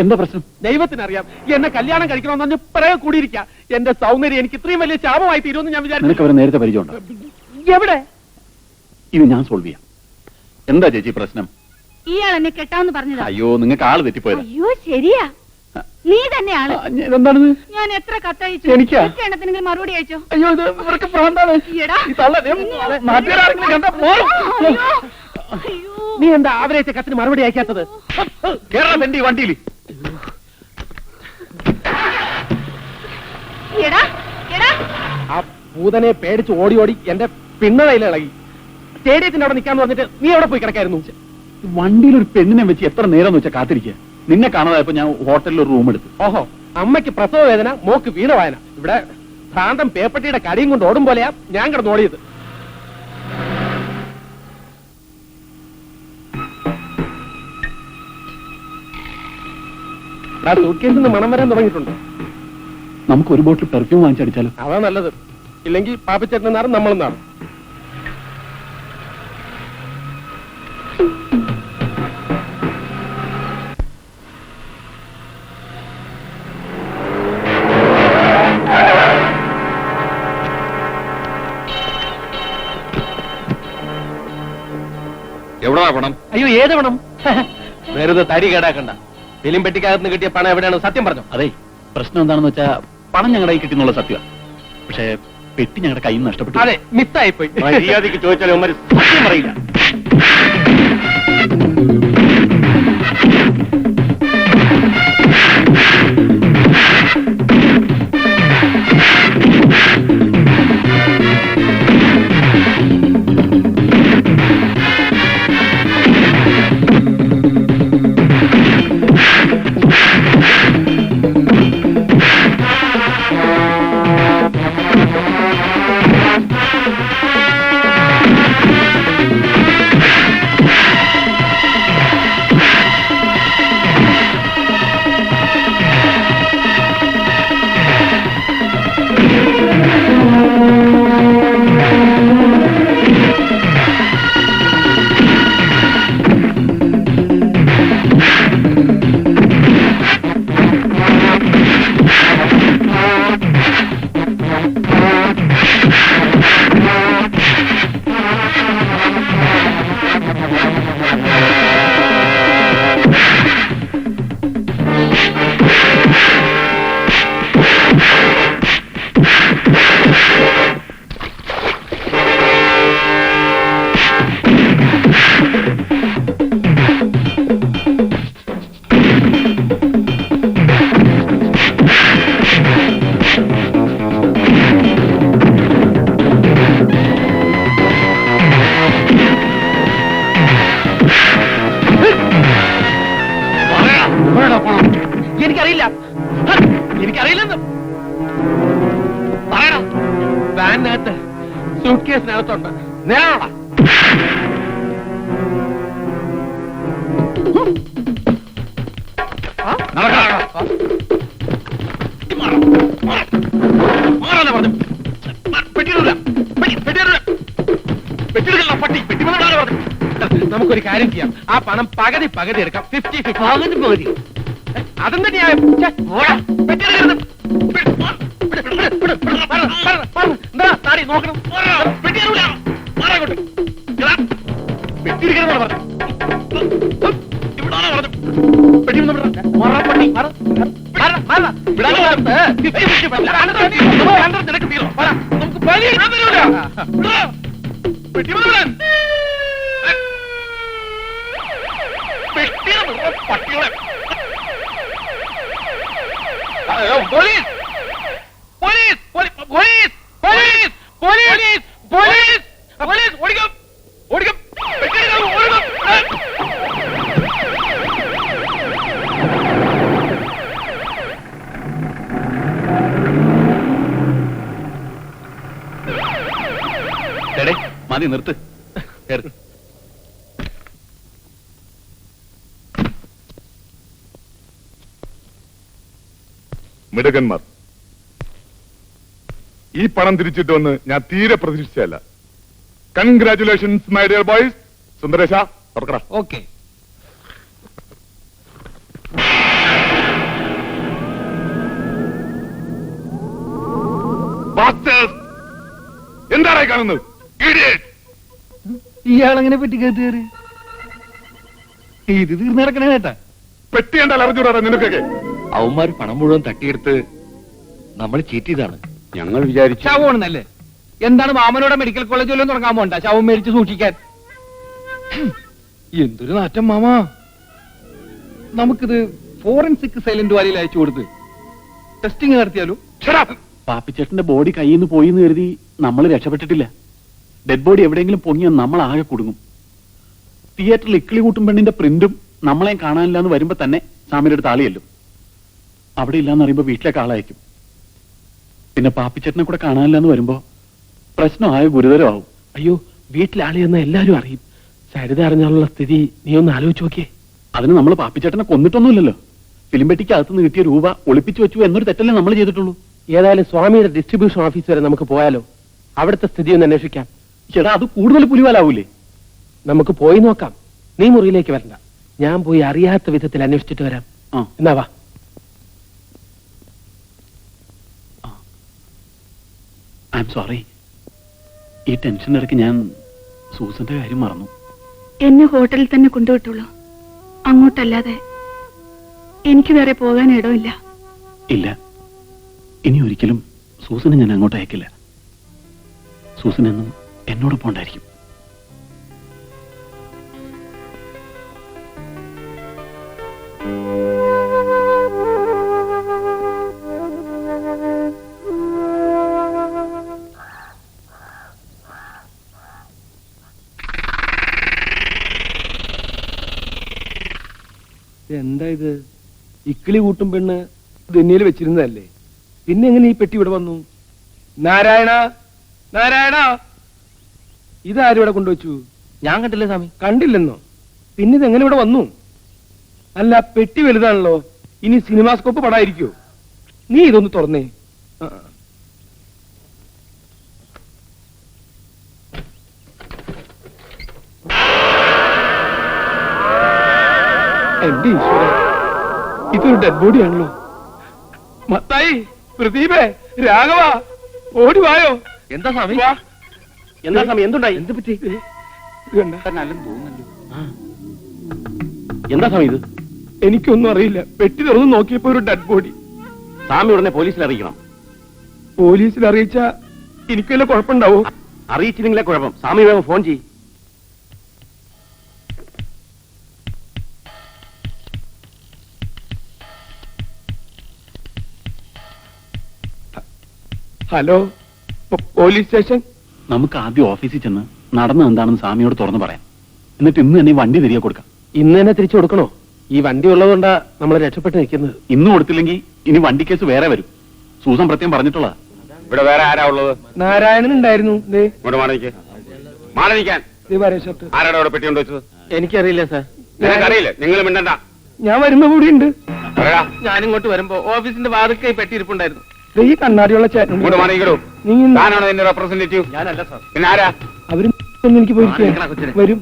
എന്താ പ്രശ്നം? ദൈവത്തിനറിയാം. എന്നെ കല്യാണം കഴിക്കണമെന്ന് പറഞ്ഞ് പിറകെ കൂടിയിരിക്കാം. എന്റെ സൗന്ദര്യം എനിക്ക് ഇത്രയും വലിയ ശാപമായി തീരുമെന്ന് ഞാൻ വിചാരിച്ചു. നിനക്ക് അവരെ നേരത്തെ പരിചയമുണ്ടോ? എവിടെ? ഇത് ഞാൻ സോൾവ് ചെയ്യാം. എന്താ ചേച്ചി പ്രശ്നം? ഇയാൾ എന്നെ കെട്ടാന്ന് പറഞ്ഞതാ. അയ്യോ, നിങ്ങൾക്ക് ആള് തെറ്റിപ്പോയത്. അയ്യോ ശരിയാ, നീ തന്നെയാണ്. എന്താണിത്? ഞാൻ എത്ര കത്തയച്ചു, എനിക്കാ? എണ്ണത്തിന് മറുപടി അയച്ചോ? അയ്യോ, ഇത് ഇവർക്ക് ഭ്രാന്താണ്. നീ എന്താ അവരയച്ച കത്തിന് മറുപടി അയക്കാത്തത്? കേരളം എന്റെ വണ്ടിയിൽ ആ ഭൂതനെ പേടിച്ച് ഓടി ഓടി എന്റെ പിന്നതയിൽ ഇളകി. സ്റ്റേഡിയത്തിന്റെ അവിടെ നിൽക്കാന്ന് പറഞ്ഞിട്ട് നീ എവിടെ പോയി കിടക്കായിരുന്നു? വണ്ടിയിൽ ഒരു പെണ്ണിനെ വെച്ച് എത്ര നേരം വെച്ചാൽ കാത്തിരിക്കുക. നിന്നെ കാണാതായപ്പോ ഞാൻ ഹോട്ടലിൽ ഒരു റൂം എടുത്തു. ഓഹോ, അമ്മയ്ക്ക് പ്രസവ വേദന, മോക്ക് വീണവായന. ഇവിടെ ഭ്രാന്തം പേപ്പട്ടിയുടെ കടിയും കൊണ്ട് ഓടും പോലെയാ ഞാൻ കിടന്ന് ഓടിയത്. സൂട്ട്കേസിൽ നിന്ന് മണം വരാൻ തുടങ്ങിയിട്ടുണ്ട്. നമുക്ക് ഒരു ബോട്ടിൽ പെർഫ്യൂം വാങ്ങിച്ചടിച്ചാലോ? അതാ നല്ലത്. ഇല്ലെങ്കിൽ പാപ്പച്ചേട്ടൻ നാറും നമ്മളും നാറും. എവിടാ പണം? അയ്യോ, ഏത് പണം? വെറുതെ തരി കേടാക്കണ്ട. ഫിലിം പെട്ടിക്കകത്ത് കിട്ടിയ പണം എവിടെയാണ്? സത്യം പറഞ്ഞു. അതെ, പ്രശ്നം എന്താണെന്ന് വെച്ചാ പണം ഞങ്ങളുടെ കൈ കിട്ടുന്നുള്ള സത്യം. പക്ഷേ പെട്ടി ഞങ്ങളുടെ കയ്യിൽ നിന്ന് നഷ്ടപ്പെട്ടു. അതെ, മിസ്സായിപ്പോയി. മര്യാദയ്ക്ക് ചോദിച്ചാൽ അവന്മാര് സത്യം പറയില്ല. എനിക്കറിയില്ലെന്ന് പറയണം. വാനിനകത്ത് സൂട്ട്കേസിനകത്തുണ്ട്. നേരാണോടാ? നമുക്കൊരു കാര്യം ചെയ്യാം. ആ പണം പകുതി പകുതി എടുക്കാം. 50-50. പകുതി അതെന്താ ന്യായം? നോക്കണം. Police police police police police police police ഓടിക്കും ഓടിക്കും ഓടിക്കും. മതി, നിർത്ത്. മിടുക്കന്മാർ. ഈ പണം തിരിച്ചിട്ടുവെന്ന് ഞാൻ തീരെ പ്രതീക്ഷിച്ചല്ല. Congratulations my dear boys. സുന്ദരേശ തുറക്കട. ഓക്കെ. എന്താണ് കാണുന്നത്? ഇയാളെങ്ങനെ പെട്ടി കയറി കയറി ഇത് തീർന്നു നടക്കണേ കേട്ടാ. പെട്ടി കണ്ടാൽ അറിഞ്ഞൂടാ നിനക്കൊക്കെ. അവന്മാർ പണം മുഴുവൻ തട്ടിയെടുത്ത് നമ്മൾ ചീറ്റ് ചെയ്താണ്. ഞങ്ങൾ വിചാരിച്ചു ശവമാണെന്നല്ലേ? എന്താണ് മാമനോടെ മെഡിക്കൽ കോളേജ് വല്ലതും തുടങ്ങാൻ പോണ്ട ശവം മേടിച്ച് സൂക്ഷിക്കാൻ? എന്തൊരു നാറ്റം മാമാ. നമുക്കിത് ഫോറൻസിക് സൈലന്റ് വാലിയിൽ അയച്ചു കൊടുത്ത് ടെസ്റ്റിംഗ് നടത്തിയാലോ? പാപ്പിച്ചേട്ടന്റെ ബോഡി കയ്യിൽ നിന്ന് പോയി എന്ന് കരുതി നമ്മൾ രക്ഷപ്പെട്ടിട്ടില്ല. ഡെഡ് ബോഡി എവിടെയെങ്കിലും പൊങ്ങിയാൽ നമ്മൾ ആകെ കുടുങ്ങും. തിയേറ്ററിൽ ഇക്കിളി കൂട്ടും പെണ്ണിന്റെ പ്രിന്റും നമ്മളെ കാണാനില്ല എന്ന് വരുമ്പോ തന്നെ സാമിയുടെ അടുത്ത് ആളിയല്ലോ. അവിടെ ഇല്ലാന്ന് അറിയുമ്പോ വീട്ടിലേക്ക് ആളയക്കും. പിന്നെ പാപ്പിച്ചേട്ടനെ കൂടെ കാണാനില്ല എന്ന് വരുമ്പോ പ്രശ്നമായ ഗുരുതരമാവും. അയ്യോ, വീട്ടിലാളിയെന്ന് എല്ലാരും അറിയും. സരിത അറിഞ്ഞാലുള്ള സ്ഥിതി നീ ഒന്ന് ആലോചിച്ച് നോക്കിയേ. അതിന് നമ്മൾ പാപ്പിച്ചേട്ടനെ കൊന്നിട്ടൊന്നുമില്ലല്ലോ. ഫിലിം പെട്ടിക്ക് അകത്തുനിന്ന് കിട്ടിയ രൂപ ഒളിപ്പിച്ചു വെച്ചു എന്നൊരു തെറ്റല്ലേ നമ്മൾ ചെയ്തിട്ടുള്ളൂ. ഏതായാലും സ്വാമിയുടെ ഡിസ്ട്രിബ്യൂഷൻ ഓഫീസ് വരെ നമുക്ക് പോയാലോ? അവിടുത്തെ സ്ഥിതി ഒന്ന് അന്വേഷിക്കാം. ചേട്ടാ, അത് കൂടുതൽ പുലിവാലാവൂലേ? നമുക്ക് പോയി നോക്കാം. നീ മുറിയിലേക്ക് വരണ്ട, ഞാൻ പോയി അറിയാത്ത വിധത്തിൽ അന്വേഷിച്ചിട്ട് വരാം. എന്നാ വാ. I am sorry. ഈ ടെൻഷന്റെ ഇടയ്ക്ക് ഞാൻ സൂസന്റെ കാര്യം മറന്നു. എന്നെ ഹോട്ടലിൽ തന്നെ കൊണ്ടുവിട്ടുള്ളൂ. അങ്ങോട്ടല്ലാതെ എനിക്ക് വേറെ പോകാൻ ഇടമില്ല. ഇല്ല, ഇനി ഒരിക്കലും സൂസനെ ഞാൻ അങ്ങോട്ട് അയക്കില്ല. സൂസൻ എന്നും എന്നോടൊപ്പം ഉണ്ടായിരിക്കും. എന്താ ഇത്? ഇക്കിളി കൂട്ടും പെണ്ണ് ദന്നിയിൽ വെച്ചിരുന്നതല്ലേ? പിന്നെ എങ്ങനെ ഈ പെട്ടി ഇവിടെ വന്നു? നാരായണ, നാരായണ, ഇതാരും ഇവിടെ കൊണ്ടുവച്ചു? ഞാൻ കണ്ടില്ല സ്വാമി. കണ്ടില്ലെന്നോ? പിന്നെ ഇതെങ്ങനെ ഇവിടെ വന്നു? അല്ല, പെട്ടി വലുതാണല്ലോ. ഇനി സിനിമാസ്കോപ്പ് പടായിരിക്കോ? നീ ഇതൊന്ന് തുറന്നേ. എന്റെ ഈശ്വര, ഇതൊരു ഡെഡ് ബോഡി ആണല്ലോ. മത്തായി, പ്രദീപേ, രാഘവ, ഓടി വായോ. എന്താ സ്വാമി? എന്താ സ്വാമി? എന്തുണ്ടായി? എന്ത് പറ്റി? എന്താ സ്വാമി ഇത്? എനിക്കൊന്നും അറിയില്ല. പെട്ടി തുറന്ന് നോക്കിയപ്പോ ഒരു ഡെഡ് ബോഡി. സ്വാമി ഉടനെ പോലീസിൽ അറിയിക്കണം. പോലീസിൽ അറിയിച്ചാ എനിക്ക് വല്ല കുഴപ്പമുണ്ടാവോ? അറിയിച്ചില്ലെങ്കിലേ കുഴപ്പം. സ്വാമി വേഗം ഫോൺ ചെയ്യും. Hello, police station. നമുക്ക് ആദ്യം ഓഫീസിൽ ചെന്ന് നടന്നത് എന്താണെന്ന് സ്വാമിയോട് തുറന്നു പറയാം. എന്നിട്ട് ഇന്ന് തന്നെ ഈ വണ്ടി തിരികെ കൊടുക്കാം. ഇന്ന് തന്നെ തിരിച്ചു കൊടുക്കണോ? ഈ വണ്ടി ഉള്ളതുകൊണ്ടാ നമ്മൾ രക്ഷപ്പെട്ട് നിൽക്കുന്നത്. ഇന്ന് കൊടുത്തില്ലെങ്കിൽ ഇനി വണ്ടി കേസ് വേറെ വരും. സൂസൻ പ്രത്യേകം പറഞ്ഞിട്ടുള്ളതാ. ഇവിടെ വേറെ ആരാ ഉള്ളത്? നാരായണൻ ഉണ്ടായിരുന്നു. ആരാടെ അവിടെ പെട്ടി കൊണ്ട് വെച്ചത്? എനിക്കറിയില്ല സാർ. നിനക്കറിയില്ലേ? നിങ്ങൾ മിണ്ടണ്ട. ഞാൻ വരുമ്പോ കൂടി ഉണ്ട്. ഞാനിങ്ങോട്ട് വരുമ്പോ ഓഫീസിന്റെ വാതിൽക്കൈ പെട്ടി ഇരിപ്പുണ്ടായിരുന്നു. ഈ കണ്ണാടിയുള്ള ചേട്ടൻ താനാണോ എന്റെ റെപ്രസെന്റേറ്റീവ്? ഞാനല്ല സാർ. പിന്നെ ആരാ? അവരും എനിക്ക് പോയിരിക്കുക വരും.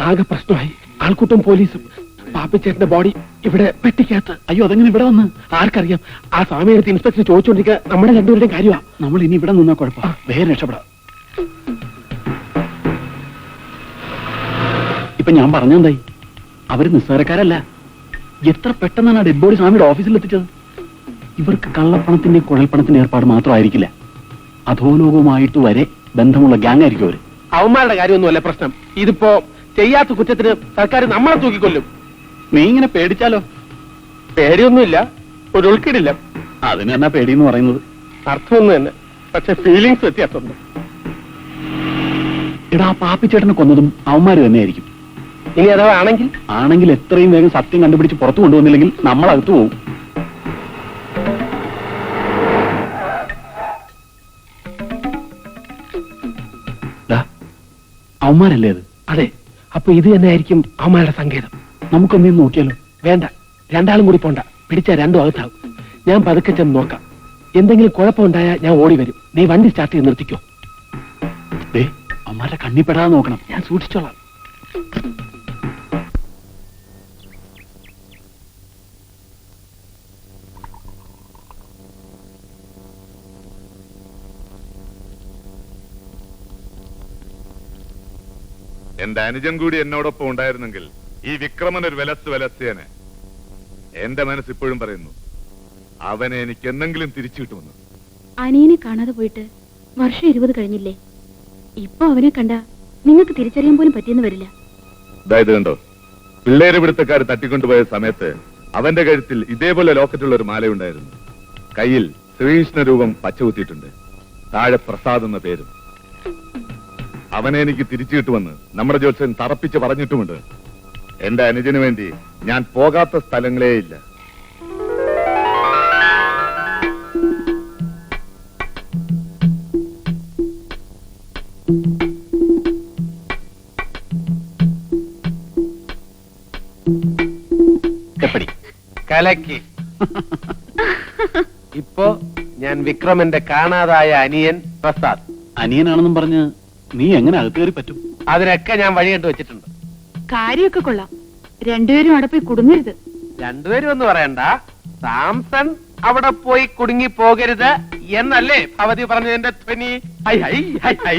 ആകെ പ്രശ്നമായി. ആൾക്കൂട്ടും പോലീസും. പാപ്പിച്ചേട്ടന്റെ ബോഡി ഇവിടെ പെട്ടിക്കകത്ത്. അയ്യോ, അതെങ്ങനെ ഇവിടെ വന്ന്? ആർക്കറിയാം? ആ സ്വാമിയെടുത്ത് ഇൻസ്പെക്ടർ ചോദിച്ചോണ്ടിരിക്കുക. നമ്മുടെ രണ്ടുപേരുടെയും കാര്യമാ. നമ്മൾ ഇനി ഇവിടെ നിന്നാ കുഴപ്പം. വേറെ രക്ഷപ്പെടാം. ഇപ്പൊ ഞാൻ പറഞ്ഞെന്തായി? അവര് നിസ്സാരക്കാരല്ല. എത്ര പെട്ടെന്നാണ് ആ ഡെഡ് ബോഡി സ്വാമിയുടെ ഓഫീസിൽ എത്തിച്ചത്. ഇവർക്ക് കള്ളപ്പണത്തിന്റെ കുഴൽപ്പണത്തിന്റെ ഏർപ്പാട് മാത്രമായിരിക്കില്ല, അധോലോകവുമായിട്ട് വരെ ബന്ധമുള്ള ഗ്യാങ് ആയിരിക്കും അവര്. അവന്മാരുടെ കാര്യമൊന്നുമല്ല പ്രശ്നം. ഇതിപ്പോ ചെയ്യാത്ത കുറ്റത്തിന് സർക്കാർ നമ്മളെ തൂക്കിക്കൊല്ലും. നീ ഇങ്ങനെ പേടിച്ചാലോ? പേടിയൊന്നുമില്ല, ഒരു ഉൾക്കിടില്ല. അതിന് എന്നാ പേടിയെന്ന് പറയുന്നത്? അർത്ഥമൊന്നും തന്നെ, പക്ഷെ ഫീലിങ്സ് വ്യത്യാസമുണ്ട്. എടാ, പാപ്പിച്ചേട്ടനെ കൊന്നതും അവന്മാര് തന്നെയായിരിക്കും. ഇനി അഥവാ ആണെങ്കിൽ എത്രയും വേഗം സത്യം കണ്ടുപിടിച്ച് പുറത്തു കൊണ്ടുവന്നില്ലെങ്കിൽ നമ്മൾ അകത്തു പോകും. അവന്മാരല്ലേ അത്? അതെ. അപ്പൊ ഇത് തന്നെ ആയിരിക്കും അവന്മാരുടെ സങ്കേതം. നമുക്കൊന്നേന്ന് നോക്കിയാലോ? വേണ്ട, രണ്ടാളും കൂടി പോണ്ട. പിടിച്ച രണ്ടും അകത്താവും. ഞാൻ പതുക്കെ ചെന്ന് നോക്കാം. എന്തെങ്കിലും കുഴപ്പമുണ്ടായാൽ ഞാൻ ഓടി വരും. നീ വണ്ടി സ്റ്റാർട്ട് ചെയ്ത് നിർത്തിക്കോ. ദേ അമ്മാരുടെ കണ്ണിപ്പെടാതെ നോക്കണം. ഞാൻ സൂക്ഷിച്ചോളാം. എന്റെ അനുജൻ കൂടി എന്നോടൊപ്പം ഉണ്ടായിരുന്നെങ്കിൽ ഈ വിക്രമൻ ഒരു വിലസ്തേനെ. എന്റെ മനസ്സിപ്പോഴും പറയുന്നു, അവനെ എനിക്ക് എന്തെങ്കിലും തിരിച്ചു കിട്ടുമെന്ന്. അനിയനെ കാണാതെ പോയിട്ട് വർഷം 20 കഴിഞ്ഞില്ലേ? ഇപ്പൊ അവനെ കണ്ട നിങ്ങൾക്ക് തിരിച്ചറിയാൻ പോലും പറ്റിയെന്ന് വരില്ല. അതായത് കണ്ടോ, പിള്ളേരെ പിടുത്തക്കാർ തട്ടിക്കൊണ്ടുപോയ സമയത്ത് അവന്റെ കഴുത്തിൽ ഇതേപോലെ ലോക്കറ്റുള്ള ഒരു മാലയുണ്ടായിരുന്നു. കയ്യിൽ ശ്രീകൃഷ്ണ രൂപം പച്ച കുത്തിയിട്ടുണ്ട്. താഴെ പ്രസാദ് എന്ന പേരും. അവനെ എനിക്ക് തിരിച്ചു കിട്ടുമെന്ന് നമ്മുടെ ജ്യോത്സ്യൻ തറപ്പിച്ച് പറഞ്ഞിട്ടുമുണ്ട്. എന്റെ അനുജന് വേണ്ടി ഞാൻ പോകാത്ത സ്ഥലങ്ങളേ ഇല്ല. കലക്കി. ഇപ്പോ ഞാൻ വിക്രമന്റെ കാണാതായ അനിയൻ പ്രസാദ്. അനിയനാണെന്നും പറഞ്ഞ് നീ എങ്ങനെ അകത്ത് കയറി പറ്റും? അതിനൊക്കെ ഞാൻ വഴി കണ്ടു വെച്ചിട്ടുണ്ട്. കാര്യമൊക്കെ കൊള്ളാം. രണ്ടുപേരും അവിടെ പോയി കുടുങ്ങരുത്. രണ്ടുപേരും ഒന്ന് പറയണ്ട. സാംസൺ അവിടെ പോയി കുടുങ്ങി പോകരുത് എന്നല്ലേ ഭവതി പറഞ്ഞതിന്റെ ധ്വനി? High high high high.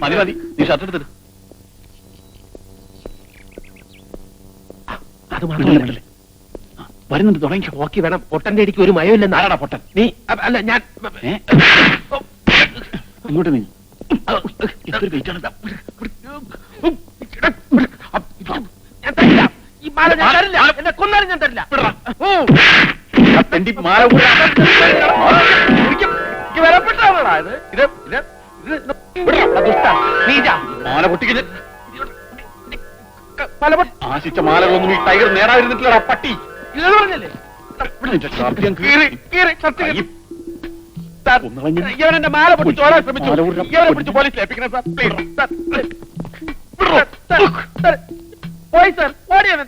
മതി മതി, നീ ഷർട്ട് എടുത്തിട്ട്. അത് മാത്രമല്ല, വരുന്നുണ്ട്, തുടങ്ങിക്കോ. നോക്കി വേണം. പൊട്ടന്റെ അടിക്ക് ഒരു മയമില്ലെന്ന്. ആരാടാ പൊട്ടൻ? നീ അല്ല ഞാൻ. ഇങ്ങോട്ട് നീ. എന്തൊരു വെയിറ്റാണ്. ഞാൻ തരില്ല. ഈ മാല ഞാൻ തരില്ല. എന്നെ കൊന്നാലും ഞാൻ തരില്ല. മാല എനിക്ക് വിലപ്പെട്ടാണോടാ ഇത്? ഇത് ഇത് ഇത് ദുഷ്ട നീജ മാല പൊട്ടിക്കല്. പലപ്പോഴും ആശിച്ച മാലകളൊന്നും ഈ ടൈഗർ നേടാതിരുന്നിട്ടില്ലടാ പട്ടി. ഇല്ലെന്ന് പറഞ്ഞല്ലേ? ഇവനെന്റെ മാല പൊട്ടിച്ച് ഓടാൻ ശ്രമിച്ചു. ഇവനെ പിടിച്ച് പോലീസിൽ ഏൽപ്പിക്കണം സാർ. Please sir. പോയി സാർ, ഓടിയവൻ.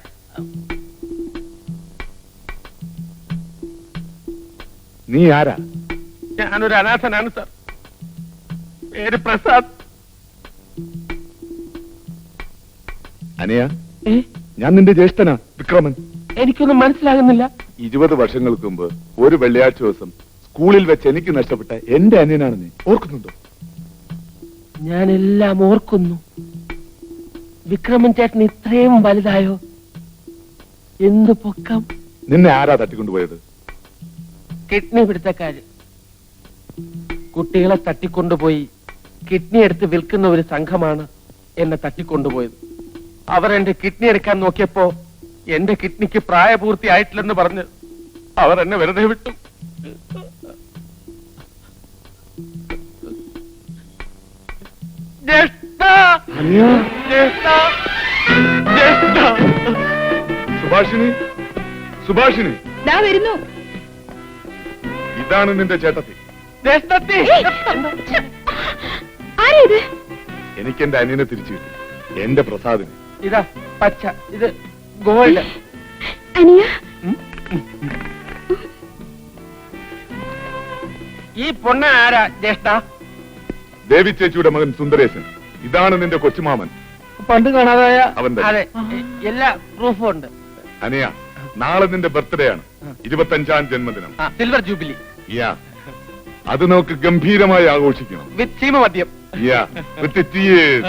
നീ ആരാ? ഞാനൊരു അനാഥനാണ് സാർ. പേര് പ്രസാദ്. അനിയ, ഞാൻ നിന്റെ ജ്യേഷ്ഠനാ വിക്രമൻ. എനിക്കൊന്നും മനസ്സിലാകുന്നില്ല. 20 വർഷങ്ങൾക്ക് മുമ്പ് ഒരു വെള്ളിയാഴ്ച ദിവസം സ്കൂളിൽ വെച്ച് എനിക്ക് നഷ്ടപ്പെട്ട എന്റെ അനിയനാണ് നീ. ഓർക്കുന്നുണ്ടോ? ഞാനെല്ലാം ഓർക്കുന്നു. വിക്രമൻ ചേട്ടൻ ഇത്രയും വലുതായോ? എന്ത് പൊക്കം. നിന്നെ ആരാ തട്ടിക്കൊണ്ടുപോയത്? കിഡ്നി പിടുത്തക്കാര് കുട്ടികളെ തട്ടിക്കൊണ്ടുപോയി കിഡ്നി എടുത്ത് വിൽക്കുന്ന ഒരു സംഘമാണ് എന്നെ തട്ടിക്കൊണ്ടുപോയത്. അവർ എന്റെ കിഡ്നി എടുക്കാൻ നോക്കിയപ്പോ എന്റെ കിഡ്നിക്ക് പ്രായപൂർത്തിയായിട്ടില്ലെന്ന് പറഞ്ഞ് അവർ എന്നെ വെറുതെ വിട്ടു. സുഭാഷിണി, സുഭാഷിണി, ദാ വരുന്നു. ഇതാണ് നിന്റെ ചേട്ടത്തി. ആരാ ഇത്? എനിക്ക് എന്റെ അനിയനെ തിരിച്ചു കിട്ടി. എന്റെ പ്രസാദിന്. ഇതാ പച്ച, ഇത് ഗോൾഡ്. അനിയ, ഈ പൊണ്ണ ആരാ ജ്യേഷ്ഠ? ദേവി ചേച്ചിയുടെ മകൻ സുന്ദരേശൻ. ഇതാണ് നിന്റെ കൊച്ചുമാമൻ. പണ്ട് കാണാതായ അവന്റെ. അതെ, എല്ലാ പ്രൂഫും ഉണ്ട്. അനിയ, നാളെ നിന്റെ ബർത്ത്ഡേ ആണ്. 25ാം ജന്മദിനം. Silver jubilee. യാ, അത് നമുക്ക് ഗംഭീരമായി ആഘോഷിക്കണം. വിത്ത് ചീമ മദ്യം. യാ, വിത്ത് tears.